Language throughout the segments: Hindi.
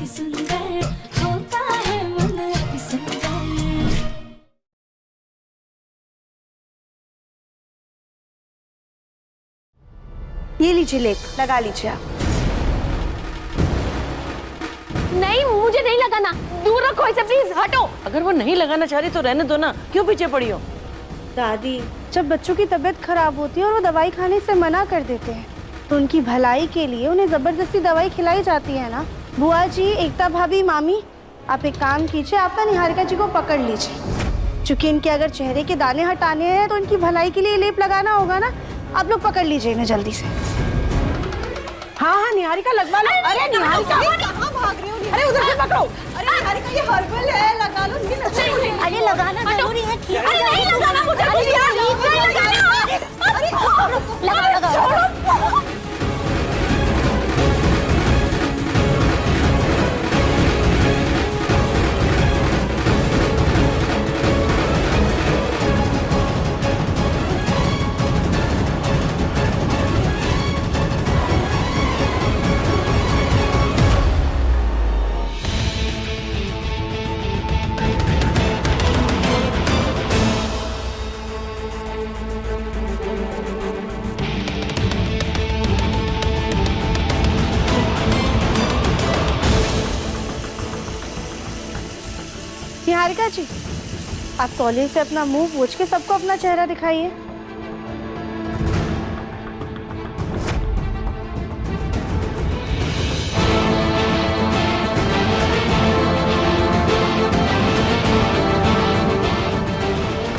अति सुंदर होता है मन अति सुंदर। ये लीजिए लेप, लगा लीजिए आप। नहीं, मुझे नहीं लगाना, दूर रखो इसे प्लीज, हटो। अगर वो नहीं लगाना चाह रही तो रहने दो ना, क्यों पीछे पड़ी हो? दादी, जब बच्चों की तबीयत खराब होती है और वो दवाई खाने से मना कर देते हैं तो उनकी भलाई के लिए उन्हें जबरदस्ती दवाई खिलाई जाती है ना। बुआ जी, एकता भाभी, मामी, आप एक काम कीजिए, आप ना निहारिका जी को पकड़ लीजिए। चूंकि इनके अगर चेहरे के दाने हटाने हैं तो इनकी भलाई के लिए लेप लगाना होगा ना। आप लोग पकड़ लीजिए इन्हें जल्दी से। हाँ हाँ निहारिका लगवा लो। अरे निहारिका कहाँ भाग रहे हो? अरे उधर से पकड़ो। अरे निहारिका ये हर्बल है, लगा लो। अरे लगाना जरूरी है। अरे नहीं लगाना मुझे, लगा। निहारिका जी, आप तौलिए से अपना मुंह पोंछ के सबको अपना चेहरा दिखाइए।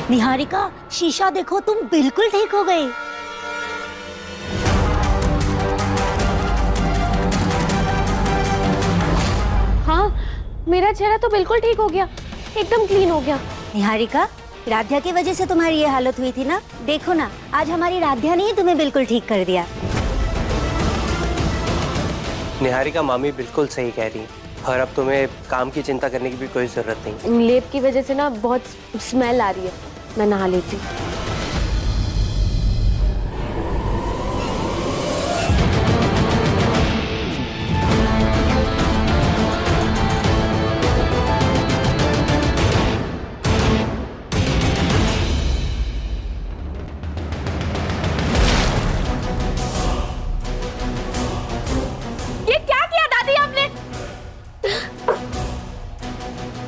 निहारिका, शीशा देखो, तुम बिल्कुल ठीक हो गई। हाँ, मेरा चेहरा तो बिल्कुल ठीक हो गया, एकदम क्लीन हो गया। निहारिका, राध्या की वजह से तुम्हारी ये हालत हुई थी ना। देखो ना, आज हमारी राध्या ने ही तुम्हें बिल्कुल ठीक कर दिया। निहारिका मामी बिल्कुल सही कह रही है और अब तुम्हें काम की चिंता करने की भी कोई जरूरत नहीं। लेप की वजह से ना बहुत स्मेल आ रही है, मैं नहा लेती हूँ।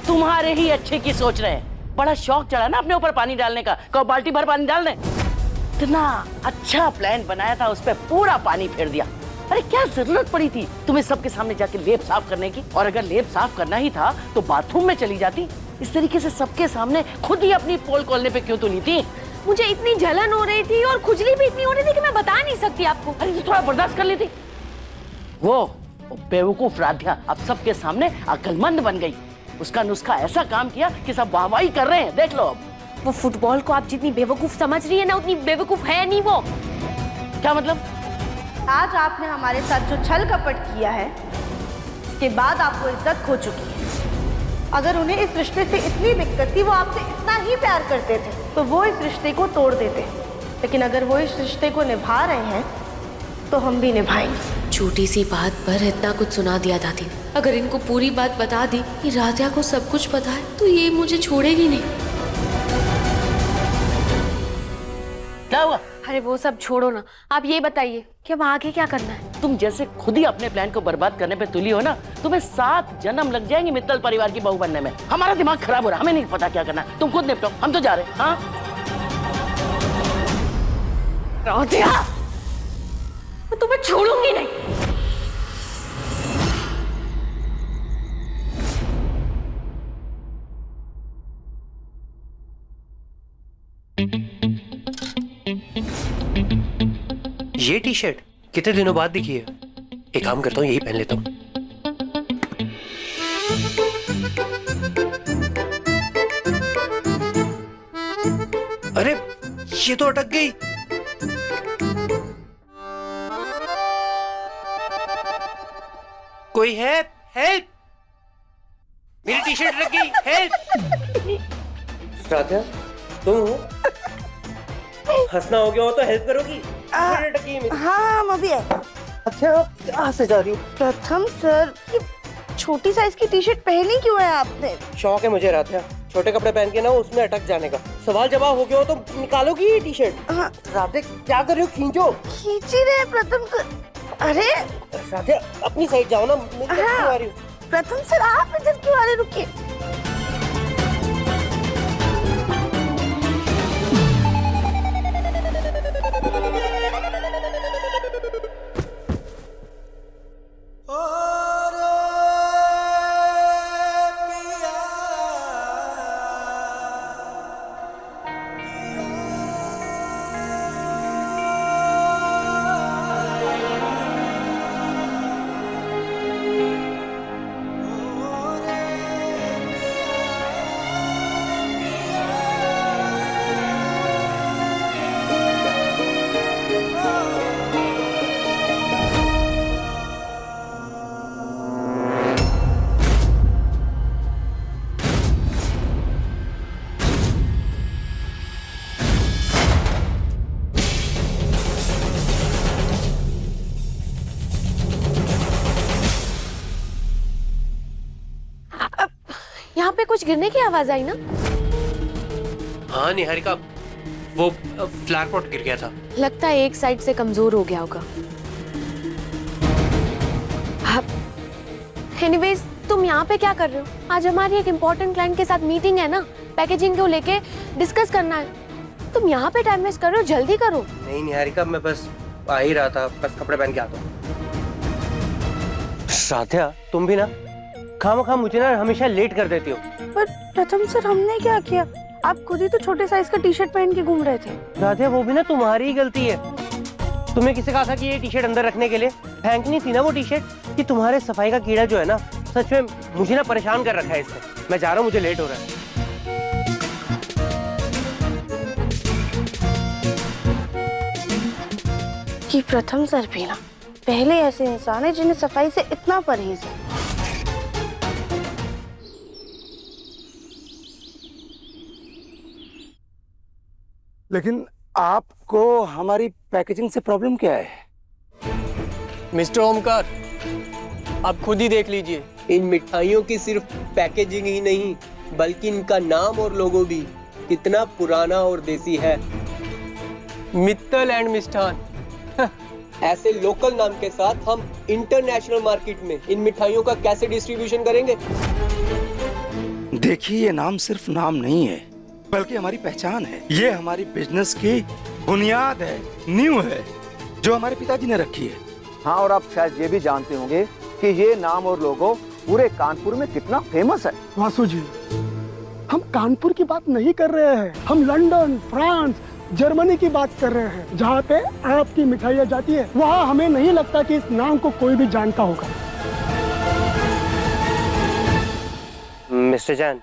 तुम्हारे ही अच्छे की सोच रहे हैं। बड़ा शौक चढ़ा ना अपने ऊपर पानी डालने का, कहो बाल्टी भर पानी डाल दें। इतना अच्छा प्लान बनाया था, उस पे पूरा पानी फेर दिया। अरे क्या जरूरत पड़ी थी तुम्हें सबके सामने जाके लेप साफ करने की? और अगर लेप साफ करना ही था तो बाथरूम में चली जाती। इस तरीके से सबके सामने खुद ही अपनी पोल खोलने पे क्यों तुली थी? मुझे इतनी जलन हो रही थी और खुजली भी इतनी हो रही थी कि मैं बता नहीं सकती आपको। अरे तो थोड़ा बर्दाश्त कर लेती। वो बेवकूफ राध्या अब सबके सामने अक्लमंद बन गई। उसका नुस्खा ऐसा काम किया कि सब वाहवाही कर रहे हैं, देख लो। अब वो फुटबॉल को आप जितनी बेवकूफ समझ रही है ना, उतनी बेवकूफ है नहीं वो। क्या मतलब? आज आपने हमारे साथ जो छल कपट किया है, इसके बाद आपको इज्जत खो चुकी है। अगर उन्हें इस रिश्ते से इतनी दिक्कत थी, वो आपसे इतना ही प्यार करते थे, तो वो इस रिश्ते को तोड़ देते। लेकिन अगर वो इस रिश्ते को निभा रहे हैं तो हम भी निभाएंगे। छोटी सी बात पर इतना कुछ सुना दिया दादी ने। अगर इनको पूरी बात बता दी कि राध्या को सब कुछ पता है तो ये मुझे छोड़ेगी नहीं। क्या हुआ? अरे वो सब छोड़ो ना, आप ये बताइए कि अब आगे क्या करना है? तुम जैसे खुद ही अपने प्लान को बर्बाद करने पे तुली हो ना, तुम्हें 7 जन्म लग जाएंगे मित्तल परिवार की बहू बनने में। हमारा दिमाग खराब हो रहा है, हमें नहीं पता क्या करना है। तुम खुद निपटो, हम तो जा रहे हैं। हाँ राध्या, मैं तुम्हें छोड़ूंगी नहीं। ये टी शर्ट कितने दिनों बाद दिखी है। एक काम करता हूँ, यही पहन लेता हूँ। अरे ये तो अटक गई। कोई है? हेल्प! मेरी टी शर्ट अटक गई, हेल्प! राधा, तुम हो? हंसना हो गया हो तो हेल्प करोगी? हाँ, हम अभी आए। अच्छा, आप कहाँ से जा रही हो? प्रथम सर, छोटी साइज की टी शर्ट पहनी क्यों है आपने? शौक है मुझे राधिया, छोटे कपड़े पहन के ना उसमें अटक जाने का। सवाल जवाब हो गया हो तो निकालोगी ये टी शर्ट? हाँ। राधे क्या कर रही हो? खींचो। खींच ही रहे प्रथम सर। अरे राधे अपनी साइड जाओ ना, मैं इधर क्यों आ रही हूँ? प्रथम सर आप इधर क्यों आ रहे? रुकिए। यहाँ पे कुछ गिरने की आवाज आई ना? हाँ निहारिका, वो फ्लावर पॉट गिर गया था। लगता है एक साइड से कमजोर हो गया होगा। एनीवेज, तुम यहाँ पे क्या कर रहे हो? आज हमारी एक इम्पोर्टेंट क्लाइंट के साथ मीटिंग है ना, पैकेजिंग को लेके डिस्कस करना है। तुम यहाँ पे टाइम वेस्ट कर रहे हो, जल्दी करो। नहीं निहारिका, मैं बस आ ही रहा था, बस कपड़े पहन के आता हूँ। राधिया तुम भी ना खामखा मुझे ना हमेशा लेट कर देती हो। पर प्रथम सर हमने क्या किया? आप खुद ही तो छोटे साइज का टी शर्ट पहन के घूम रहे थे। राधिया वो भी ना तुम्हारी ही गलती है। तुम्हें किसे कहा था कि ये टी शर्ट अंदर रखने के लिए? फेंकनी थी ना वो टी शर्ट। कि तुम्हारे सफाई का कीड़ा जो है ना, सच में मुझे ना परेशान कर रखा है इससे। मैं जा रहा हूँ, मुझे लेट हो रहा है। कि प्रथम सर भी ना पहले ऐसे इंसान है जिन्हें सफाई से इतना परहेज है। लेकिन आपको हमारी पैकेजिंग से प्रॉब्लम क्या है? मिस्टर ओमकार, आप खुद ही देख लीजिए। इन मिठाइयों की सिर्फ पैकेजिंग ही नहीं, बल्कि इनका नाम और लोगो भी कितना पुराना और देसी है। मित्तल एंड मिष्ठान। ऐसे लोकल नाम के साथ हम इंटरनेशनल मार्केट में इन मिठाइयों का कैसे डिस्ट्रीब्यूशन करेंगे? देखिए, ये नाम सिर्फ नाम नहीं है, बल्कि हमारी पहचान है। ये हमारी बिजनेस की बुनियाद है, नींव है, जो हमारे पिताजी ने रखी है। हाँ, और आप शायद ये भी जानते होंगे कि ये नाम और लोगो पूरे कानपुर में कितना फेमस है। वासु जी, हम कानपुर की बात नहीं कर रहे हैं, हम लंदन, फ्रांस, जर्मनी की बात कर रहे हैं। जहाँ पे आपकी मिठाइयाँ जाती है, वहाँ हमें नहीं लगता कि इस नाम को कोई भी जानता होगा। मिस्टर जैन,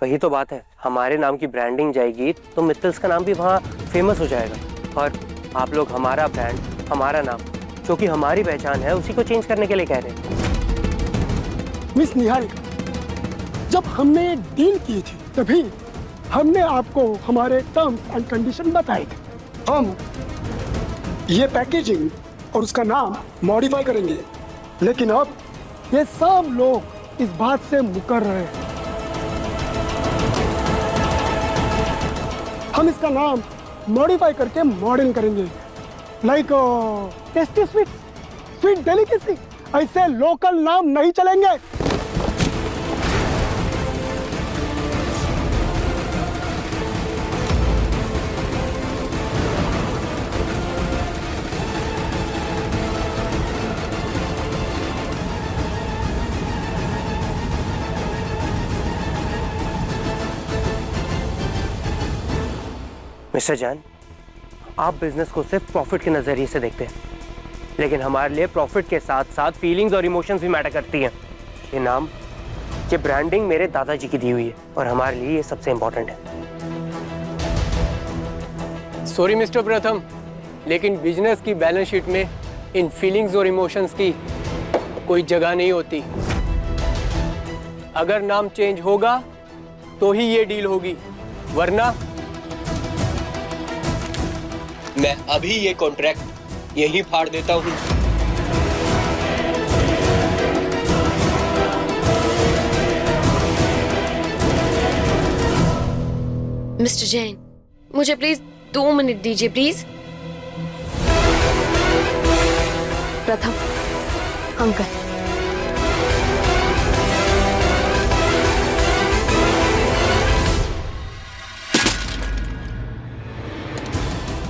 वही तो बात है। हमारे नाम की ब्रांडिंग जाएगी तो मित्तल्स का नाम भी वहाँ फेमस हो जाएगा। और आप लोग हमारा ब्रांड, हमारा नाम, जो कि हमारी पहचान है, उसी को चेंज करने के लिए कह रहे हैं। मिस निहारिका, जब हमने एक डील की थी तभी हमने आपको हमारे टर्म्स एंड कंडीशन बताए थे। हम ये पैकेजिंग और उसका नाम मॉडिफाई करेंगे, लेकिन अब ये सब लोग इस बात से मुकर रहे हैं। हम इसका नाम मॉडिफाई करके मॉडर्न करेंगे, like tasty sweet, sweet delicacy. ऐसे लोकल नाम नहीं चलेंगे। मिस्टर जैन, आप बिजनेस को सिर्फ प्रॉफिट के नजरिए से देखते हैं, लेकिन हमारे लिए प्रॉफिट के साथ साथ फीलिंग्स और इमोशंस भी मैटर करती हैं। ये नाम, ये ब्रांडिंग मेरे दादाजी की दी हुई है और हमारे लिए ये सबसे इंपॉर्टेंट है। सॉरी मिस्टर प्रथम, लेकिन बिजनेस की बैलेंस शीट में इन फीलिंग्स और इमोशंस की कोई जगह नहीं होती। अगर नाम चेंज होगा तो ही ये डील होगी, वरना मैं अभी ये कॉन्ट्रैक्ट यहीं फाड़ देता हूँ। मिस्टर जैन, मुझे प्लीज 2 मिनट दीजिए प्लीज। प्रथम, अंकल,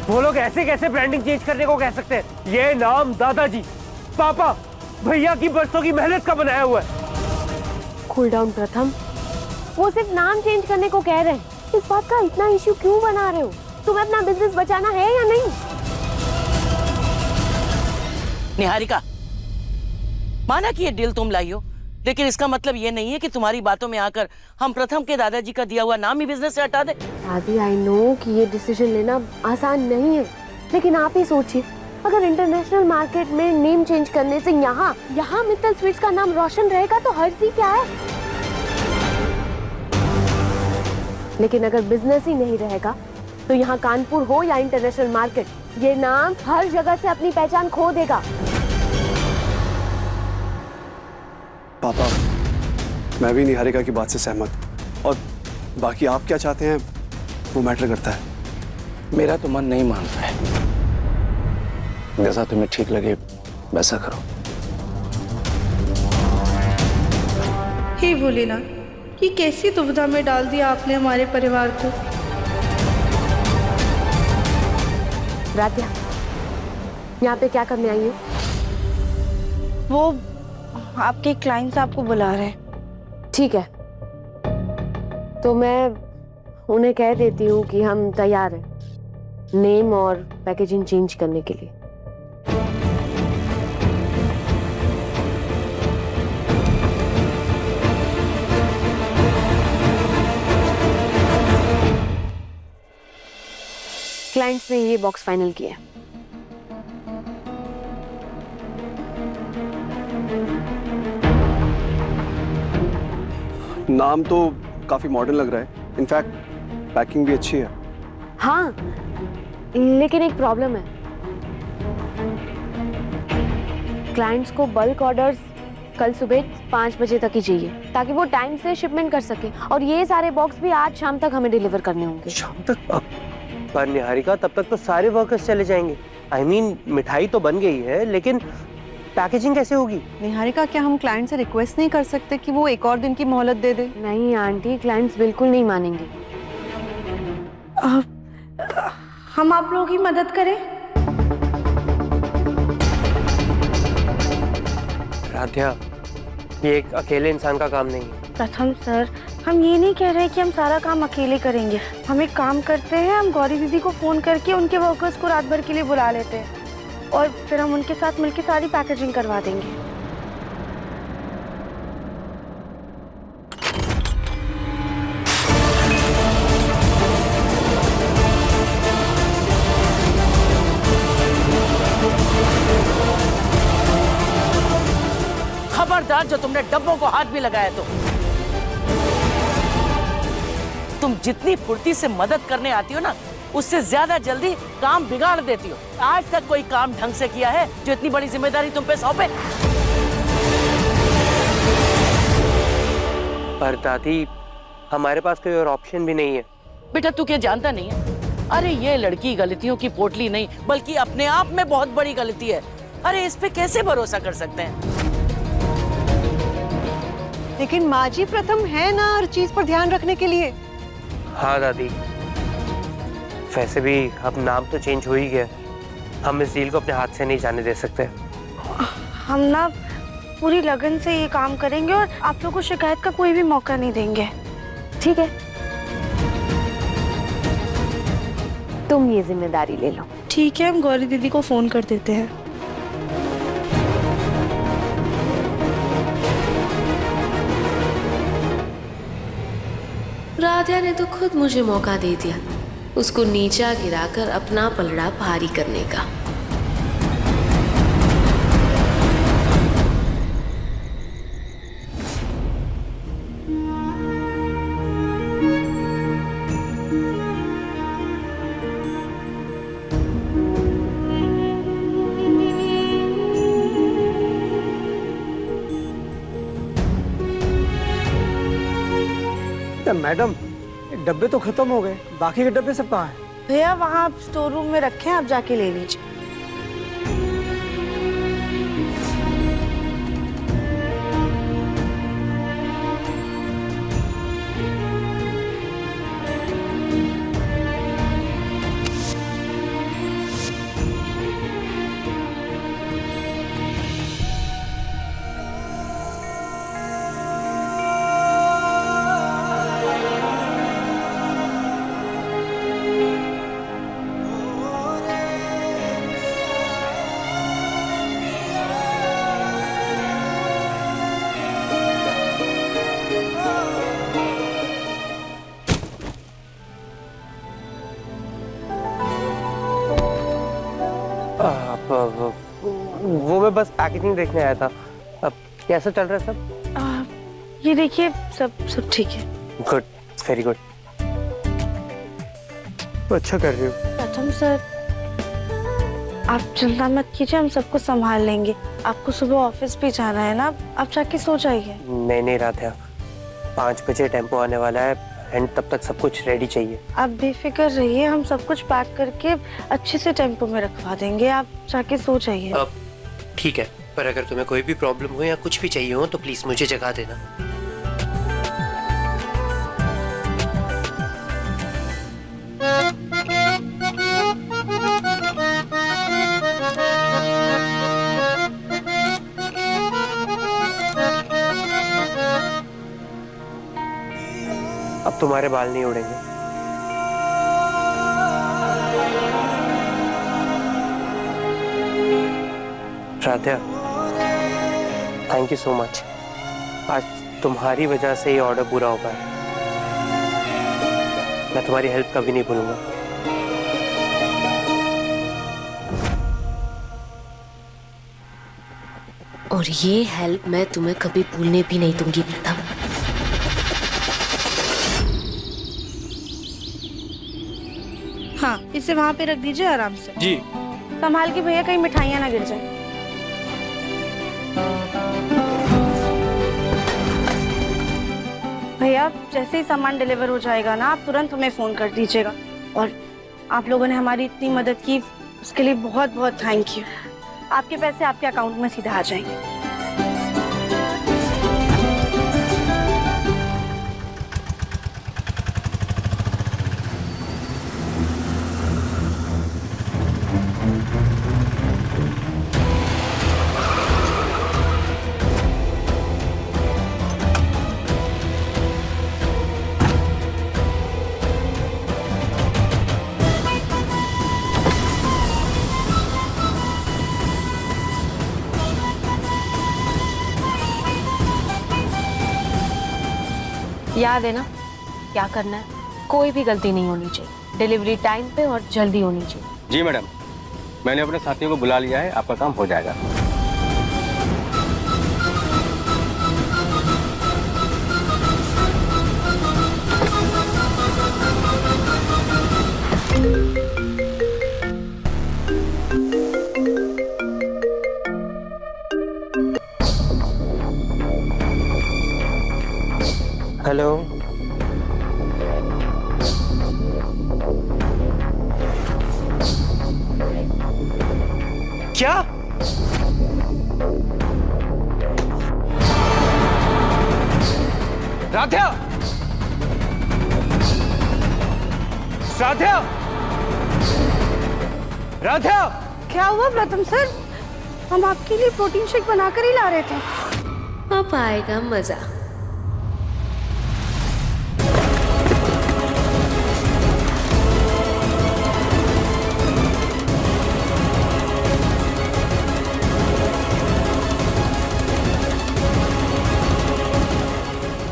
वो लोग ऐसे कैसे ब्रांडिंग चेंज करने को कह सकते हैं? ये नाम दादाजी, पापा, भैया की बरसों की मेहनत का बनाया हुआ है। कूल डाउन प्रथम, वो सिर्फ नाम चेंज करने को कह रहे हैं। इस बात का इतना इश्यू क्यों बना रहे हो? तुम्हें अपना बिजनेस बचाना है या नहीं? निहारिका, माना कि ये डील तुम लाई हो, लेकिन इसका मतलब ये नहीं है कि तुम्हारी बातों में आकर हम प्रथम के दादाजी का दिया हुआ नाम ही बिजनेस से हटा दे। दादी, आई नो कि ये डिसीजन लेना आसान नहीं है, लेकिन आप ही सोचिए, अगर इंटरनेशनल मार्केट में नेम चेंज करने से यहाँ मित्तल स्वीट्स का नाम रोशन रहेगा तो हर्ज ही क्या है? लेकिन अगर बिजनेस ही नहीं रहेगा तो यहाँ कानपुर हो या इंटरनेशनल मार्केट, ये नाम हर जगह से अपनी पहचान खो देगा। पापा, मैं भी निहारिका की बात से सहमत, और बाकी आप क्या चाहते हैं वो मैटर करता है। मेरा तो मन नहीं मानता है। जैसा तुम्हें ठीक लगे वैसा करो। हे भोलेनाथ, ये कैसी दुविधा में डाल दिया आपने हमारे परिवार को। राध्या, यहाँ पे क्या करने आई हो? वो आपके क्लाइंट्स आपको बुला रहे हैं। ठीक है, तो मैं उन्हें कह देती हूँ कि हम तैयार हैं नेम और पैकेजिंग चेंज करने के लिए। क्लाइंट्स ने ये बॉक्स फाइनल किया। नाम तो काफी मॉडर्न लग रहा है, इनफैक्ट पैकिंग भी अच्छी है। हाँ, लेकिन एक प्रॉब्लम है। क्लाइंट्स को बल्क ऑर्डर्स कल सुबह 5 बजे तक ही चाहिए, ताकि वो टाइम से शिपमेंट कर सके, और ये सारे बॉक्स भी आज शाम तक हमें डिलीवर करने होंगे। शाम तक? पर निहारिका, तब तक तो सारे वर्कर्स चले जाएंगे। I mean, मिठाई तो बन गई है, लेकिन पैकेजिंग कैसे होगी? निहारिका, क्या हम क्लाइंट से रिक्वेस्ट नहीं कर सकते कि वो एक और दिन की मोहलत दे दे? नहीं आंटी, क्लाइंट्स बिल्कुल नहीं मानेंगे। हम आप लोगों की मदद करें? राध्या, ये एक अकेले इंसान का काम नहीं है। प्रथम सर, हम ये नहीं कह रहे कि हम सारा काम अकेले करेंगे। हम एक काम करते हैं, हम गौरी दीदी को फोन करके उनके वर्कर्स को रात भर के लिए बुला लेते हैं, और फिर हम उनके साथ मिलकर सारी पैकेजिंग करवा देंगे। खबरदार, जो तुमने डब्बों को हाथ भी लगाया तो तुम जितनी फुर्ती से मदद करने आती हो ना, उससे ज्यादा जल्दी काम बिगाड़ देती हो। आज तक कोई काम ढंग से किया है जो इतनी बड़ी जिम्मेदारी तुम पे सौंपे? पर दादी, हमारे पास कोई और ऑप्शन भी नहीं है। बेटा, तू क्या जानता नहीं है? अरे ये लड़की गलतियों की पोटली नहीं, बल्कि अपने आप में बहुत बड़ी गलती है। अरे इस पे कैसे भरोसा कर सकते हैं? लेकिन माँ जी प्रथम है ना हर चीज पर ध्यान रखने के लिए। हाँ दादी, वैसे भी अब नाम तो चेंज हो ही गया, हम इस डील को अपने हाथ से नहीं जाने दे सकते। हम ना पूरी लगन से ये काम करेंगे और आप लोगों को शिकायत का कोई भी मौका नहीं देंगे। ठीक है, तुम ये जिम्मेदारी ले लो। ठीक है, हम गौरी दीदी को फोन कर देते हैं। राध्या ने तो खुद मुझे मौका दे दिया उसको नीचा गिराकर अपना पलड़ा भारी करने का। मैडम, डब्बे तो खत्म हो गए, बाकी के डब्बे सब कहाँ हैं? भैया वहाँ आप स्टोर रूम में रखे हैं, आप जाके ले लीजिए। वो मैं बस पैकेजिंग देखने आया था। अब कैसा चल रहा है सब? ये देखिए सब ठीक है। Good, very good. अच्छा कर रही हो। प्रथम सर, आप चिंता मत कीजिए, हम सबको संभाल लेंगे। आपको सुबह ऑफिस भी जाना है ना, आप जाके सो जाइए। नहीं राधा, 5 बजे टेम्पो आने वाला है एंड तब तक सब कुछ रेडी चाहिए। आप बेफिक्र रहिए, हम सब कुछ पैक करके अच्छे से टेम्पो में रखवा देंगे। आप जाके सो जाइए। ठीक है, पर अगर तुम्हें कोई भी प्रॉब्लम हो या कुछ भी चाहिए हो तो प्लीज मुझे जगा देना। अब तुम्हारे बाल नहीं उड़ेंगे। Radha, thank you so much. आज तुम्हारी वजह से ये ऑर्डर पूरा हो पाया। मैं तुम्हारी हेल्प कभी नहीं भूलूंगा। और ये हेल्प मैं तुम्हें कभी भूलने भी नहीं दूंगी प्रीतम। हाँ, इसे वहाँ पे रख दीजिए आराम से। जी। संभाल के भैया, कहीं मिठाइयाँ ना गिर जाए। भैया जैसे ही सामान डिलीवर हो जाएगा ना, आप तुरंत हमें फोन कर दीजिएगा। और आप लोगों ने हमारी इतनी मदद की, उसके लिए बहुत बहुत थैंक यू। आपके पैसे आपके अकाउंट में सीधा आ जाएंगे। याद है ना क्या करना है? कोई भी गलती नहीं होनी चाहिए। डिलीवरी टाइम पे और जल्दी होनी चाहिए। जी मैडम, मैंने अपने साथियों को बुला लिया है, आपका काम हो जाएगा। हेलो, क्या? राधा! राधा! राधा! क्या हुआ प्रथम सर? हम आपके लिए प्रोटीन शेक बनाकर ही ला रहे थे। अब आएगा मजा।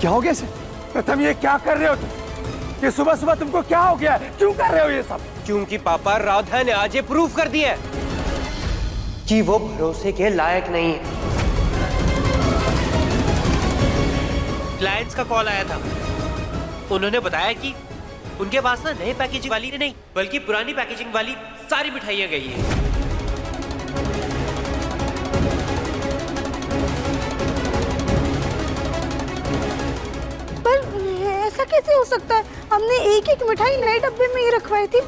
क्या हो गया इसे? प्रथम, ये क्या कर रहे हो तुम? ये सुबह सुबह तुमको क्या हो गया है? क्यों कर रहे हो ये सब? क्योंकि पापा, राधा ने आज ये प्रूफ कर दिया है कि वो भरोसे के लायक नहीं है। क्लाइंट्स का कॉल आया था, उन्होंने बताया कि उनके पास ना नए पैकेजिंग वाली नहीं बल्कि पुरानी पैकेजिंग वाली सारी मिठाइयाँ गई है। ऐसा कैसे हो सकता है? हमने एक एक मिठाई नए डब्बे में ही रखवाई थी।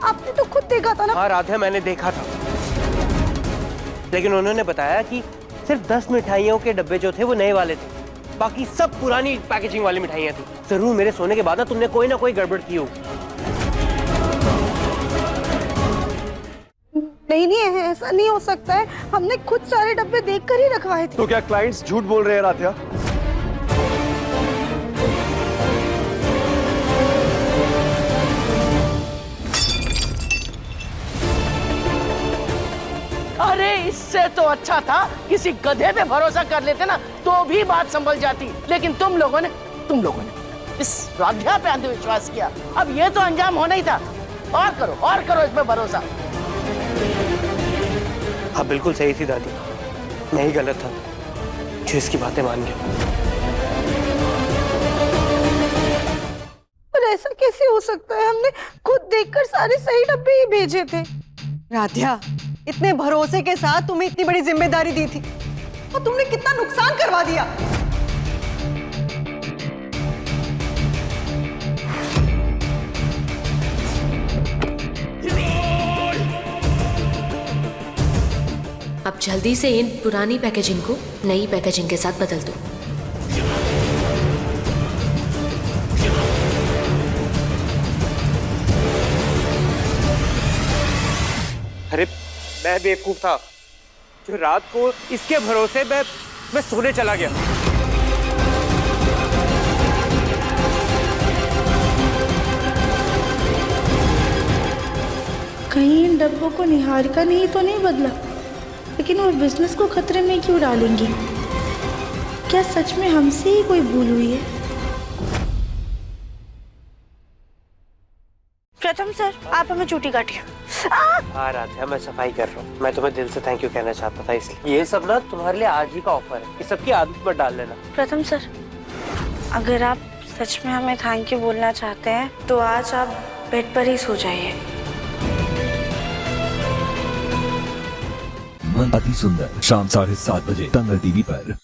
आपने तो खुद देखा था ना। हाँ राधा, मैंने देखा था, लेकिन उन्होंने बताया कि सिर्फ 10 मिठाइयों के डब्बे जो थे वो नए वाले थे, बाकी सब पुरानी पैकेजिंग वाली मिठाइयाँ थी। जरूर मेरे सोने के बाद ना तुमने कोई ना कोई गड़बड़ की होगी। नहीं नहीं, ऐसा नहीं हो सकता है। हमने खुद सारे डब्बे देखकर ही रखवाए थे। तो क्या क्लाइंट्स झूठ बोल रहे हैं राधिया? अरे इससे तो अच्छा था किसी गधे पे भरोसा कर लेते ना, तो भी बात संभल जाती। लेकिन तुम लोगों ने इस राध्या पे अंधविश्वास किया। अब ये तो अंजाम होना ही था। और करो इस पे भरोसा। हाँ बिल्कुल सही थी दादी, मैं ही गलत था जो इसकी बातें मान गया। पर ऐसा कैसे हो सकता है? हमने खुद देखकर सारे सही डब्बे ही भेजे थे। राध्या, इतने भरोसे के साथ तुम्हें इतनी बड़ी जिम्मेदारी दी थी और तुमने कितना नुकसान करवा दिया। अब जल्दी से इन पुरानी पैकेजिंग को नई पैकेजिंग के साथ बदल दो। अरे मैं बेवकूफ था जो रात को इसके भरोसे मैं सोने चला गया। कहीं इन डब्बों को निहारिका ने ही तो नहीं बदला, लेकिन वो बिजनेस को खतरे में क्यों डालेंगी? क्या सच में हमसे ही कोई भूल हुई है? प्रथम सर, आप हमें चूटी काटिए। हाँ राधा, मैं सफाई कर रहा हूँ। मैं तुम्हें दिल से थैंक यू कहना चाहता था, इसलिए ये सब ना तुम्हारे लिए आज ही का ऑफर है। इस सबकी आदत पर डाल लेना। प्रथम सर, अगर आप सच में हमें थैंक यू बोलना चाहते हैं तो आज आप बेड पर ही सो जाइए। अति सुंदर शाम 7:30 बजे तंगल टीवी पर।